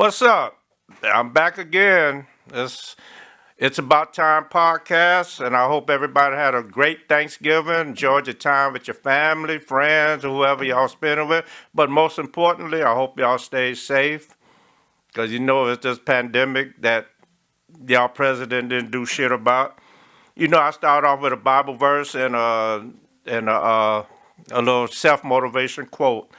What's up? I'm back again. It's About Time podcast, and I hope everybody had a great Thanksgiving. Enjoyed your time with your family, friends, or whoever y'all spending with. But most importantly, I hope y'all stay safe because it's this pandemic that y'all president didn't do shit about. I start off with a Bible verse and a little self motivation quote.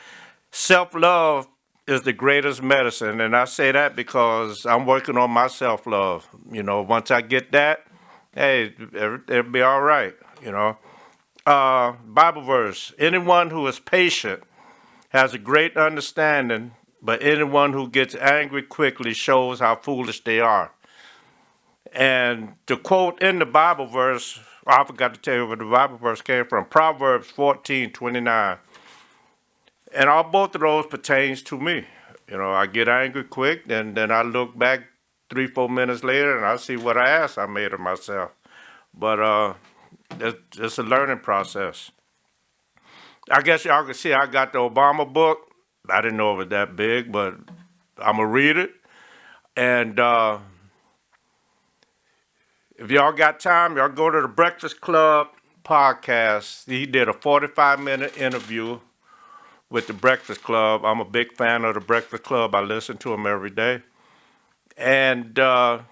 Self love is the greatest medicine, and I say that because I'm working on my self love. Once I get that, hey, it'll be all right. Bible verse: anyone who is patient has a great understanding, but anyone who gets angry quickly shows how foolish they are. And the quote in the Bible verse, I forgot to tell you where the Bible verse came from. Proverbs 14:29. And all both of those pertains to me. I get angry quick, and then I look back 3, 4 minutes later, and I see what I asked I made of myself. But it's a learning process. I guess y'all can see I got the Obama book. I didn't know it was that big, but I'm gonna read it. And if y'all got time, y'all go to the Breakfast Club podcast. He did a 45-minute interview with the Breakfast Club. I'm a big fan of the Breakfast Club. I listen to them every day. And the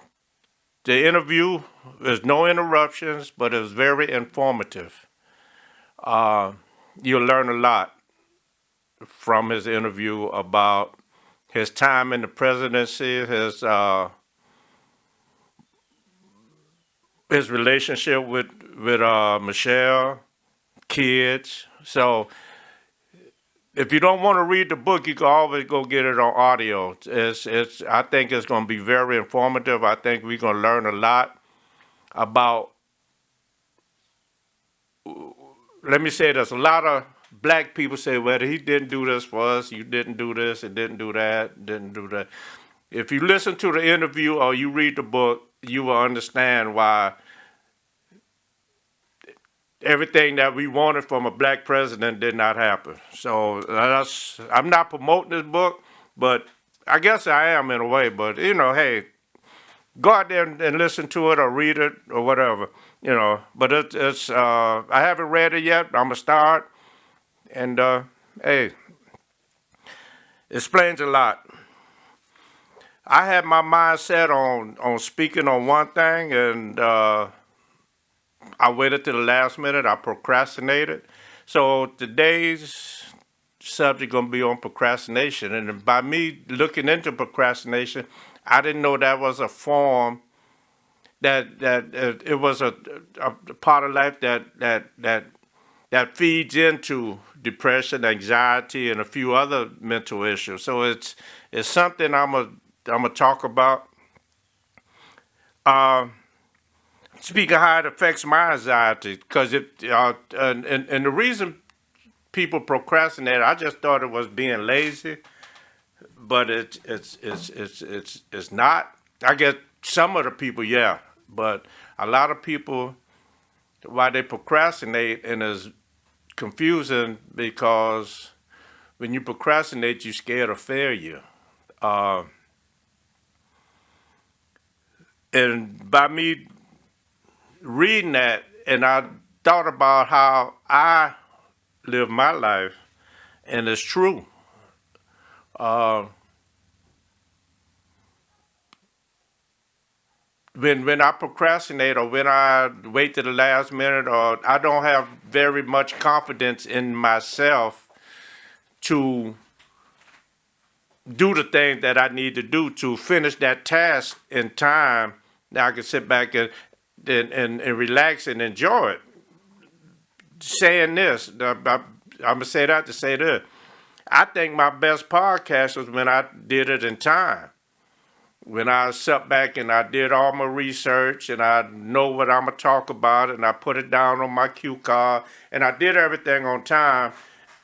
interview, there's no interruptions, but it was very informative. Uh, you'll learn a lot from his interview about his time in the presidency, his relationship with Michelle, kids. So if you don't want to read the book, you can always go get it on audio. I think it's going to be very informative. I think we're going to learn a lot about. Let me say this: a lot of black people say, "Well, he didn't do this for us. You didn't do this. It didn't do that. Didn't do that." If you listen to the interview or you read the book, you will understand why everything that we wanted from a black president did not happen. So I'm not promoting this book, but I guess I am in a way. But hey, go out there and listen to it or read it or whatever. But I haven't read it yet. I'm gonna start, and hey, it explains a lot. I had my mind set on speaking on one thing, and I waited to the last minute. I procrastinated. So today's subject gonna be on procrastination, and by me looking into procrastination, I didn't know that was a form that it was a part of life that feeds into depression, anxiety, and a few other mental issues. So it's something I'm gonna talk about. Uh, Speaking of how it affects my anxiety, because and the reason people procrastinate, I just thought it was being lazy, but it's not. I guess some of the people, yeah, but a lot of people, why they procrastinate, and is confusing because when you procrastinate, you're scared of failure. Uh, and by me reading that, and I thought about how I live my life, and it's true. Uh, when I procrastinate or when I wait to the last minute or I don't have very much confidence in myself to do the thing that I need to do to finish that task in time, now I can sit back and relax and enjoy it. Saying this, I'm gonna say that to say this. I think my best podcast was when I did it in time. When I sat back and I did all my research and I know what I'm gonna talk about and I put it down on my cue card and I did everything on time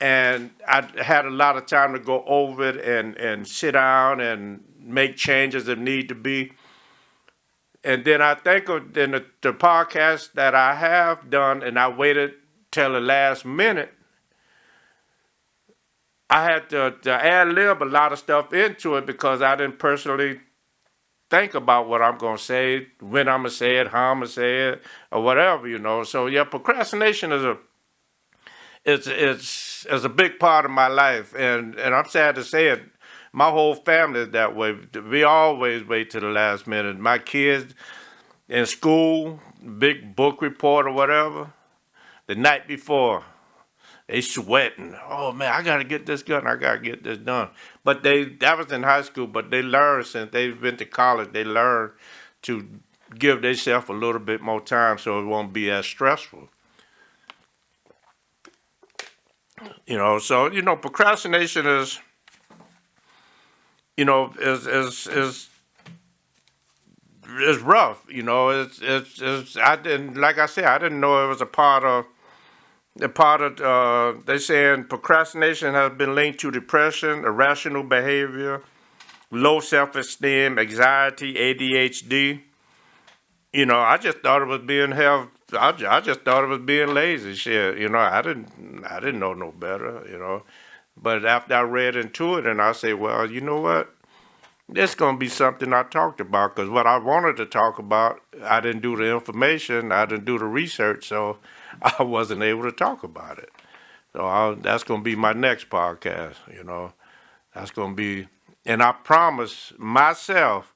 and I had a lot of time to go over it and sit down and make changes if need to be. And then I think of then the podcast that I have done and I waited till the last minute. I had to ad lib a lot of stuff into it because I didn't personally think about what I'm gonna say, when I'm gonna say it, how I'm gonna say it, or whatever, you know. So yeah, procrastination is a big part of my life, and I'm sad to say it. My whole family is that way. We always wait to the last minute. My kids in school, big book report or whatever, the night before, they sweating. Oh man, I gotta get this done. I gotta get this done. But that was in high school. But they learned since they've been to college. They learned to give themselves a little bit more time so it won't be as stressful. You know, so procrastination is is rough. You know, it's I didn't like I said I didn't know it was a part of they saying procrastination has been linked to depression, irrational behavior, low self-esteem, anxiety, ADHD. You know, I just thought it was being held. I just thought it was being lazy. Shit, you know, I didn't know no better. You know, but after I read into it, and I say, well, you know what? This gonna be something I talked about because what I wanted to talk about, I didn't do the information, I didn't do the research, so I wasn't able to talk about it. So that's gonna be my next podcast. You know, that's gonna be, and I promise myself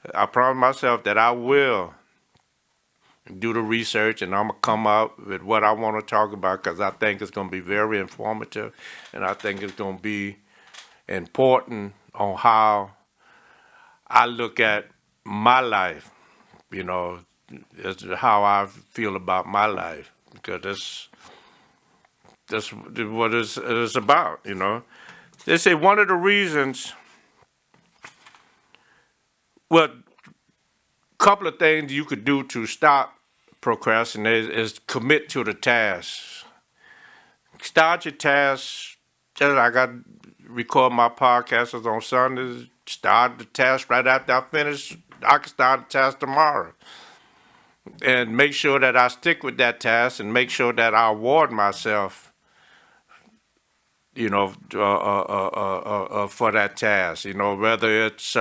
that I will do the research and I'm gonna come up with what I want to talk about because I think it's gonna be very informative, and I think it's gonna be important on how I look at my life, you know, as to how I feel about my life, because that's what it's about, you know. They say one of the reasons, well, a couple of things you could do to stop procrastinating is commit to the task. Start your task. Just like I record my podcasts on Sundays. Start the task right after I finish. I can start the task tomorrow, and make sure that I stick with that task, and make sure that I award myself, you know, for that task. You know, whether it's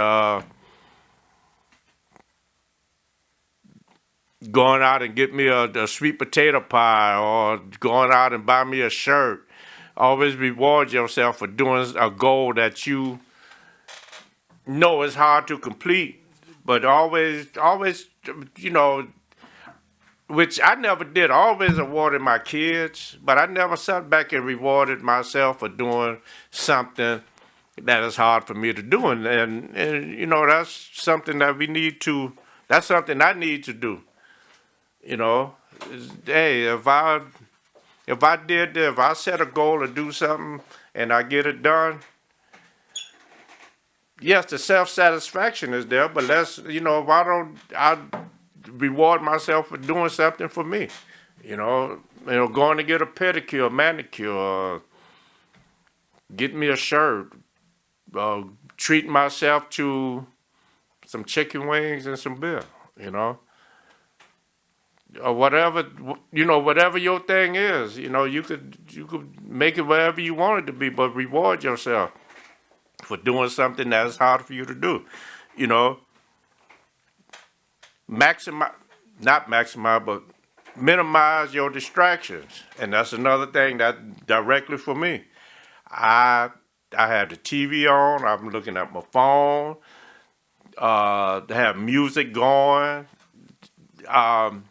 going out and get me a sweet potato pie, or going out and buy me a shirt. Always reward yourself for doing a goal that you know is hard to complete, but always, you know, which I never did. I always awarded my kids, but I never sat back and rewarded myself for doing something that is hard for me to do. And you know, that's something that that's something I need to do. You know, hey, if I set a goal to do something and I get it done, yes, the self satisfaction is there, but why don't I reward myself for doing something for me? Going to get a pedicure, manicure, get me a shirt, treat myself to some chicken wings and some beer, or whatever, whatever your thing is, you could make it whatever you want it to be, but reward yourself for doing something that's hard for you to do. You know, maximize, not maximize, but minimize your distractions, and that's another thing that directly for me. I I have the TV on. I'm looking at my phone. Have music going. Um,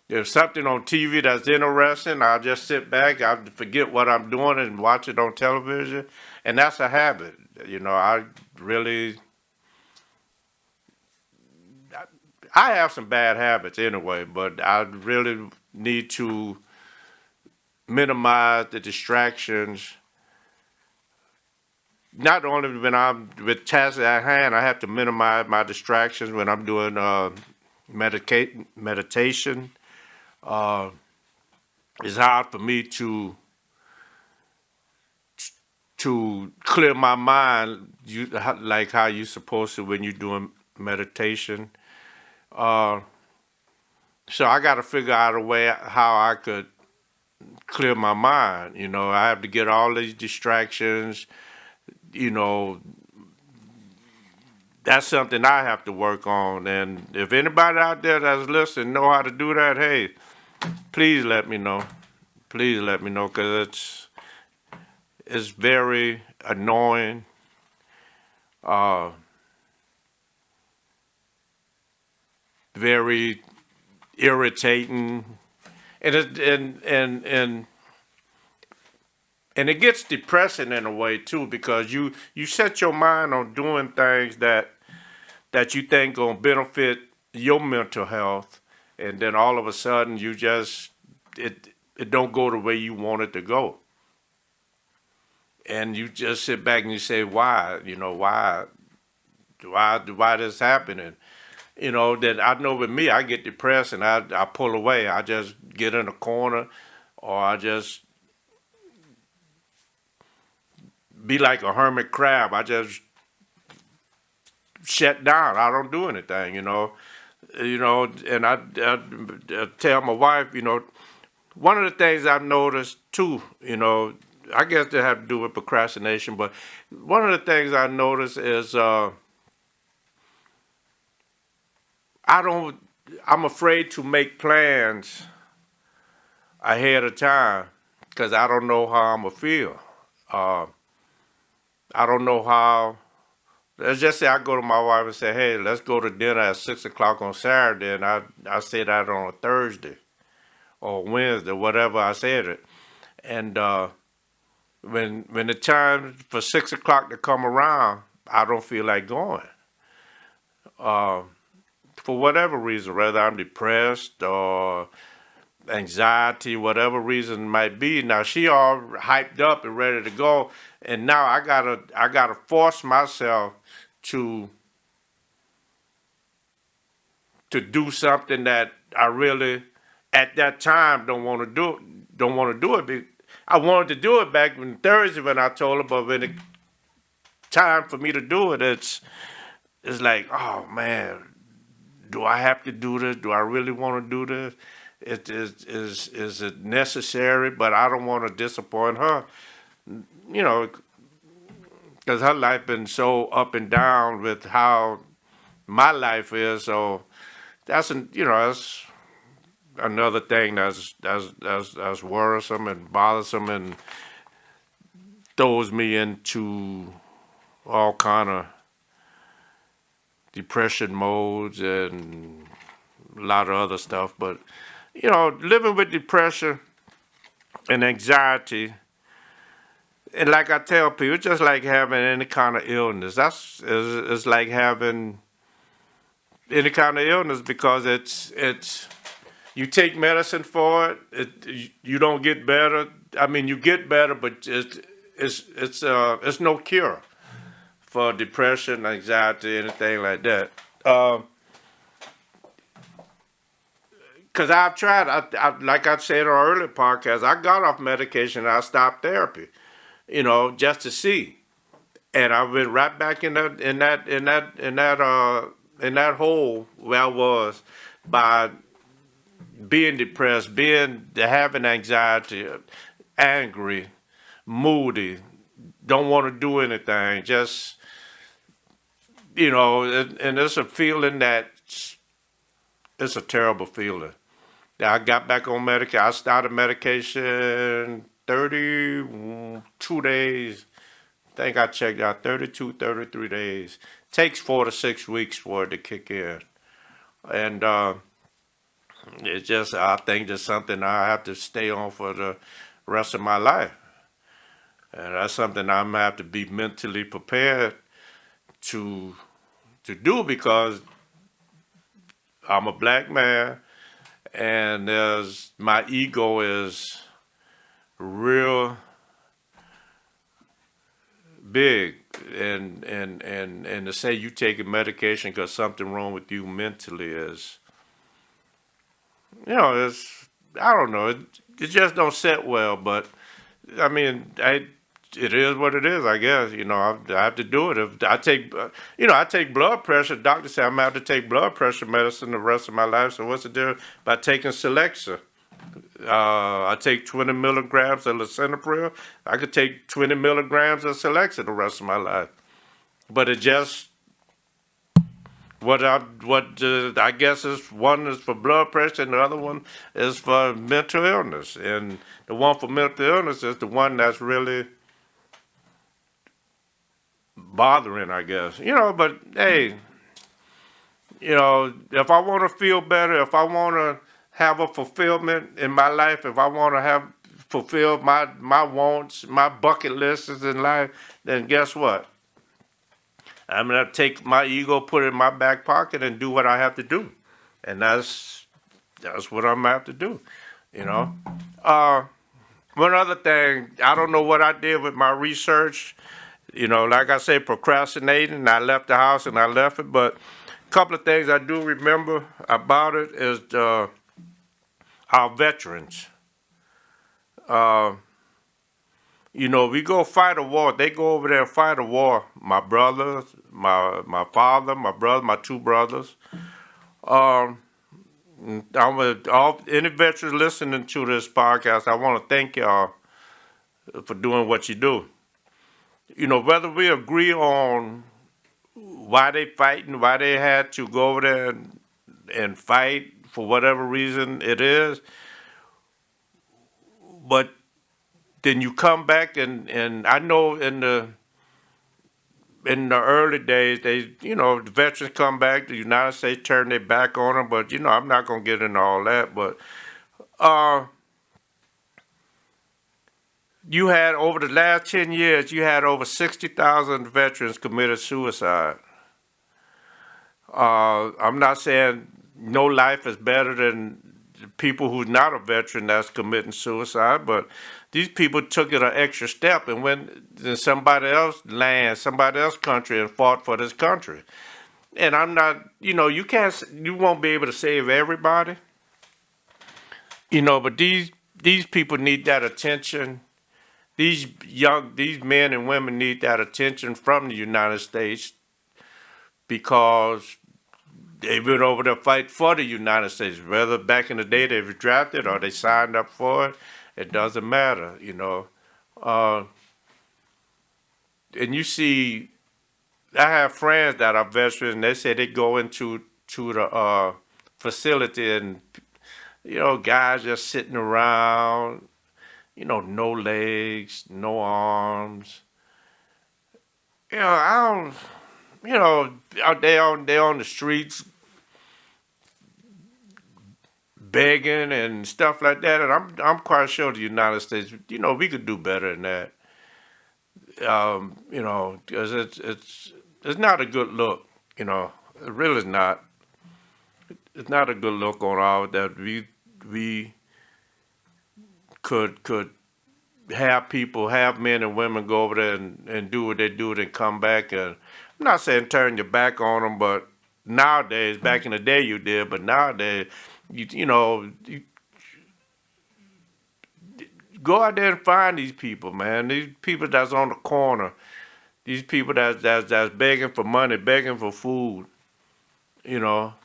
There's something on TV that's interesting. I just sit back. I forget what I'm doing and watch it on television, and that's a habit. I really, I have some bad habits anyway, but I really need to minimize the distractions. Not only when I'm with tasks at hand, I have to minimize my distractions when I'm doing meditation. Uh, it's hard for me to clear my mind, like how you're supposed to when you're doing meditation. Uh, so I got to figure out a way how I could clear my mind. I have to get all these distractions. You know, that's something I have to work on. And if anybody out there that's listening know how to do that, hey, please let me know. Please let me know, because it's very annoying. Uh, Very irritating, and it gets depressing in a way too, because you set your mind on doing things that you think gonna benefit your mental health, and then all of a sudden you just it don't go the way you want it to go, and you just sit back and you say, why? Why this happening? That I know with me, I get depressed and I pull away. I just get in a corner, or I just be like a hermit crab. I just shut down. I don't do anything. And I tell my wife, one of the things I've noticed too, I guess they have to do with procrastination, but one of the things I noticed is I don't. I'm afraid to make plans ahead of time because I don't know how I'm gonna feel. Uh, I don't know how. Let's just say I go to my wife and say, "Hey, let's go to dinner at 6 o'clock on Saturday," and I say that on a Thursday or Wednesday, whatever I said it. And when the time for 6 o'clock to come around, I don't feel like going. Uh, for whatever reason, whether I'm depressed or anxiety, whatever reason it might be. Now she all hyped up and ready to go, and now I gotta force myself to to do something that I really at that time don't want to do it. I wanted to do it back when Thursday when I told her, but when it's time for me to do it, it's like, oh man, do I have to do this? Do I really want to do this? Is it necessary? But I don't want to disappoint her, you know, because her life been so up and down with how my life is. So that's another thing that's worrisome and bothersome and throws me into all kind of depression modes and a lot of other stuff. But living with depression and anxiety, and like I tell people, it's just like having any kind of illness. It's like having any kind of illness because it's you take medicine for it. You don't get better. I mean, you get better, but it's no cure for depression, anxiety, anything like that. Because I've tried, like I said on an earlier podcast, I got off medication and I stopped therapy, just to see, and I went right back in that hole where I was by being depressed, being having anxiety, angry, moody, don't want to do anything, just and it's a feeling that it's a terrible feeling. I got back on medication. I started medication 32 days. I think I checked out 32, 33 days. Takes 4 to 6 weeks for it to kick in. And it's just, I think, just something I have to stay on for the rest of my life. And that's something I'm going to have to be mentally prepared to do because I'm a black man and my ego is real big, and to say you taking medication because something wrong with you mentally is, it's, I don't know, it just don't sit well. But I mean, it is what it is, I guess. I have to do it. If I take, I take blood pressure. Doctor said I'm gonna have to take blood pressure medicine the rest of my life. So what's the difference by taking Celexa? I take 20 milligrams of lisinopril. I could take 20 milligrams of Celexa the rest of my life. But it just I guess is one is for blood pressure and the other one is for mental illness. And the one for mental illness is the one that's really bothering, I guess. But hey, if I want to feel better, if I want to have a fulfillment in my life, if I want to have fulfill my wants, my bucket lists in life, then guess what? I'm gonna take my ego, put it in my back pocket, and do what I have to do, and that's what I'm gonna have to do. You know. One other thing, I don't know what I did with my research. Like I say, procrastinating. I left the house and I left it, but a couple of things I do remember about it is our veterans. Uh, we go fight a war. They go over there and fight a war. My brothers, my father, my brother, my two brothers. Um, any veterans listening to this podcast, I want to thank y'all for doing what you do. Whether we agree on why they fighting, why they had to go over there and fight for whatever reason it is, but then you come back and I know in the early days the veterans come back, the United States turn their back on them, but I'm not gonna get into all that, but uh you had over the last 10 years, you had over 60,000 veterans committed suicide. I'm not saying no life is better than people who's not a veteran that's committing suicide, but these people took it an extra step and went in somebody else's land, somebody else's country, and fought for this country. And I'm not, you won't be able to save everybody, but these people need that attention. These men and women need that attention from the United States because they went over to fight for the United States. Whether back in the day they were drafted or they signed up for it, it doesn't matter. And you see, I have friends that are veterans, and they say they go into the facility and guys just sitting around, no legs, no arms. I don't. Out there they on the streets begging and stuff like that, and I'm quite sure the United States, we could do better than that. Because it's not a good look. It really is not. It's not a good look on our that we could have men and women go over there and do what they do and come back. And I'm not saying turn your back on them, but nowadays, back in the day you did, but nowadays, you go out there and find these people, man. These people that's on the corner, these people that's begging for money, begging for food, you know.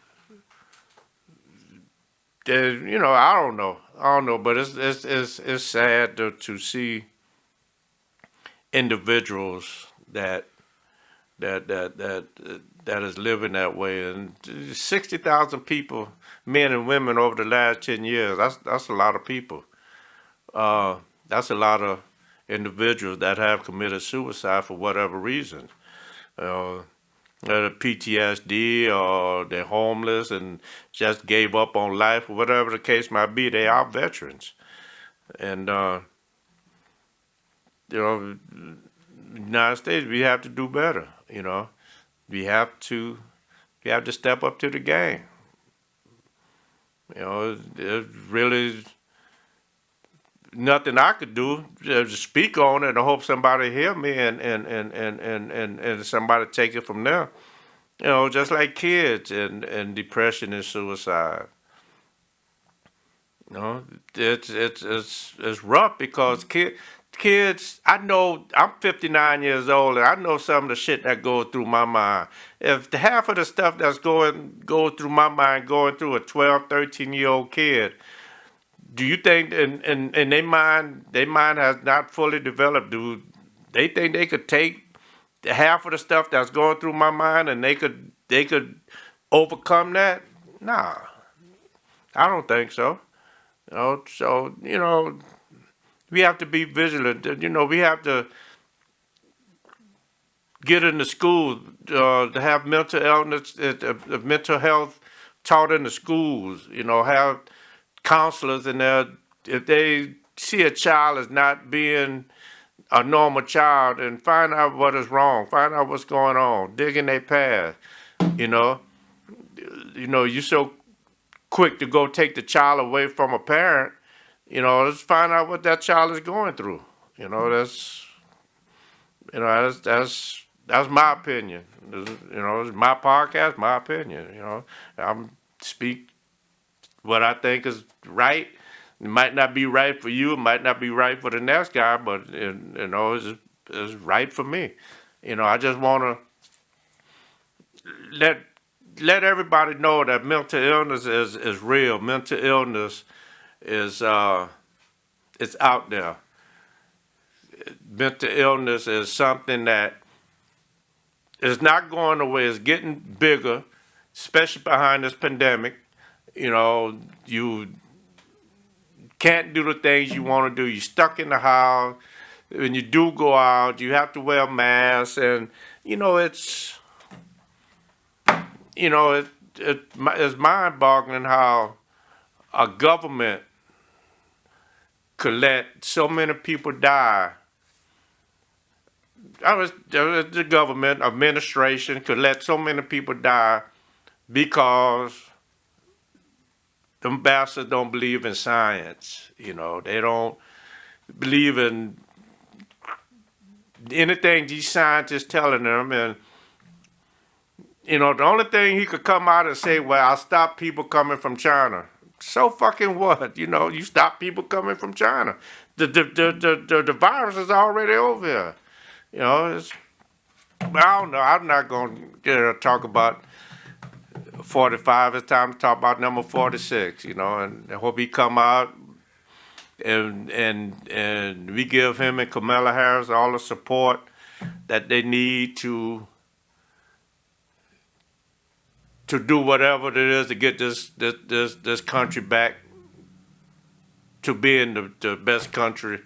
I don't know, but it's sad to see individuals that is living that way, and 60,000 people, men and women, over the last 10 years. That's a lot of people. That's a lot of individuals that have committed suicide for whatever reason. PTSD, or they're homeless and just gave up on life, or whatever the case might be. They are veterans, and United States, we have to do better. We have to step up to the game. There's really nothing I could do to speak on it. I hope somebody hear me and somebody take it from there. Just like kids and depression and suicide. It's rough because kids, I know I'm 59 years old and I know some of the shit that goes through my mind. If half of the stuff that's goes through my mind going through a 12, 13-year-old kid, do you think in their mind has not fully developed? Do they think they could take half of the stuff that's going through my mind and they could overcome that? Nah, I don't think so. So we have to be vigilant. We have to get into schools to have mental illness, mental health taught in the schools. Have counselors in there. If they see a child as not being a normal child, and find out what is wrong, find out what's going on, dig in their past. You know, you're so quick to go take the child away from a parent. Let's find out what that child is going through. That's my opinion. It's my podcast, my opinion. I'm speak what I think is right. It might not be right for you. It might not be right for the next guy, but it's right for me. I just want to let everybody know that mental illness is real. Mental illness is it's out there. Mental illness is something that is not going away. It's getting bigger, especially behind this pandemic. You can't do the things you want to do. You're stuck in the house. When you do go out, you have to wear a mask, and it's mind-boggling how a government could let so many people die. The government administration could let so many people die because them bastards don't believe in science. They don't believe in anything these scientists telling them. And the only thing he could come out and say, well, I'll stop people coming from China. So fucking what? You stop people coming from China. The virus is already over here. I don't know. I'm not going to talk about 45. It's time to talk about number 46. And I hope he come out and we give him and Kamala Harris all the support that they need to do whatever it is to get this country back to being the best country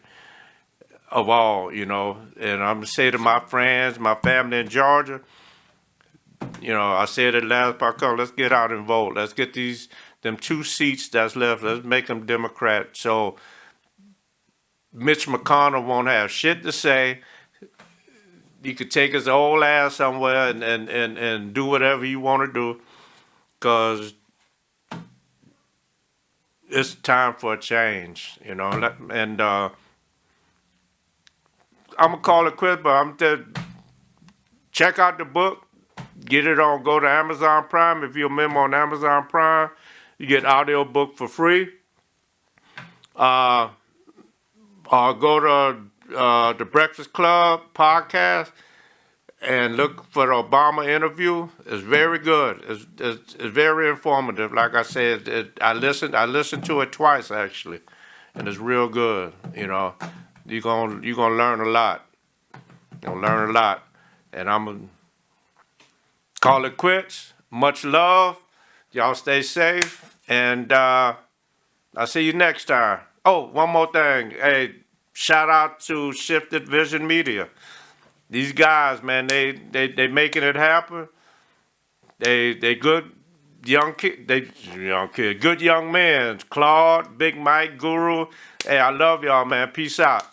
of all. And I'm gonna say to my friends, my family in Georgia, I said it last podcast, let's get out and vote. Let's get them 2 seats that's left, let's make them Democrat. So Mitch McConnell won't have shit to say. He could take his old ass somewhere and do whatever you want to do, because it's time for a change, and I'm gonna call it quits, but I'm to check out the book, get it on, go to Amazon Prime. If you're a member on Amazon Prime, you get audio book for free. Or go to the Breakfast Club podcast and look for the Obama interview. It's very good. It's very informative. Like I said, I listened to it twice actually, and it's real good. You're gonna learn a lot. You're gonna learn a lot, and I'm gonna call it quits. Much love. Y'all stay safe, and I'll see you next time. Oh, one more thing. Hey, shout out to Shifted Vision Media. These guys, man, they making it happen. They good young kid. Good young men. Claude, Big Mike, Guru. Hey, I love y'all, man. Peace out.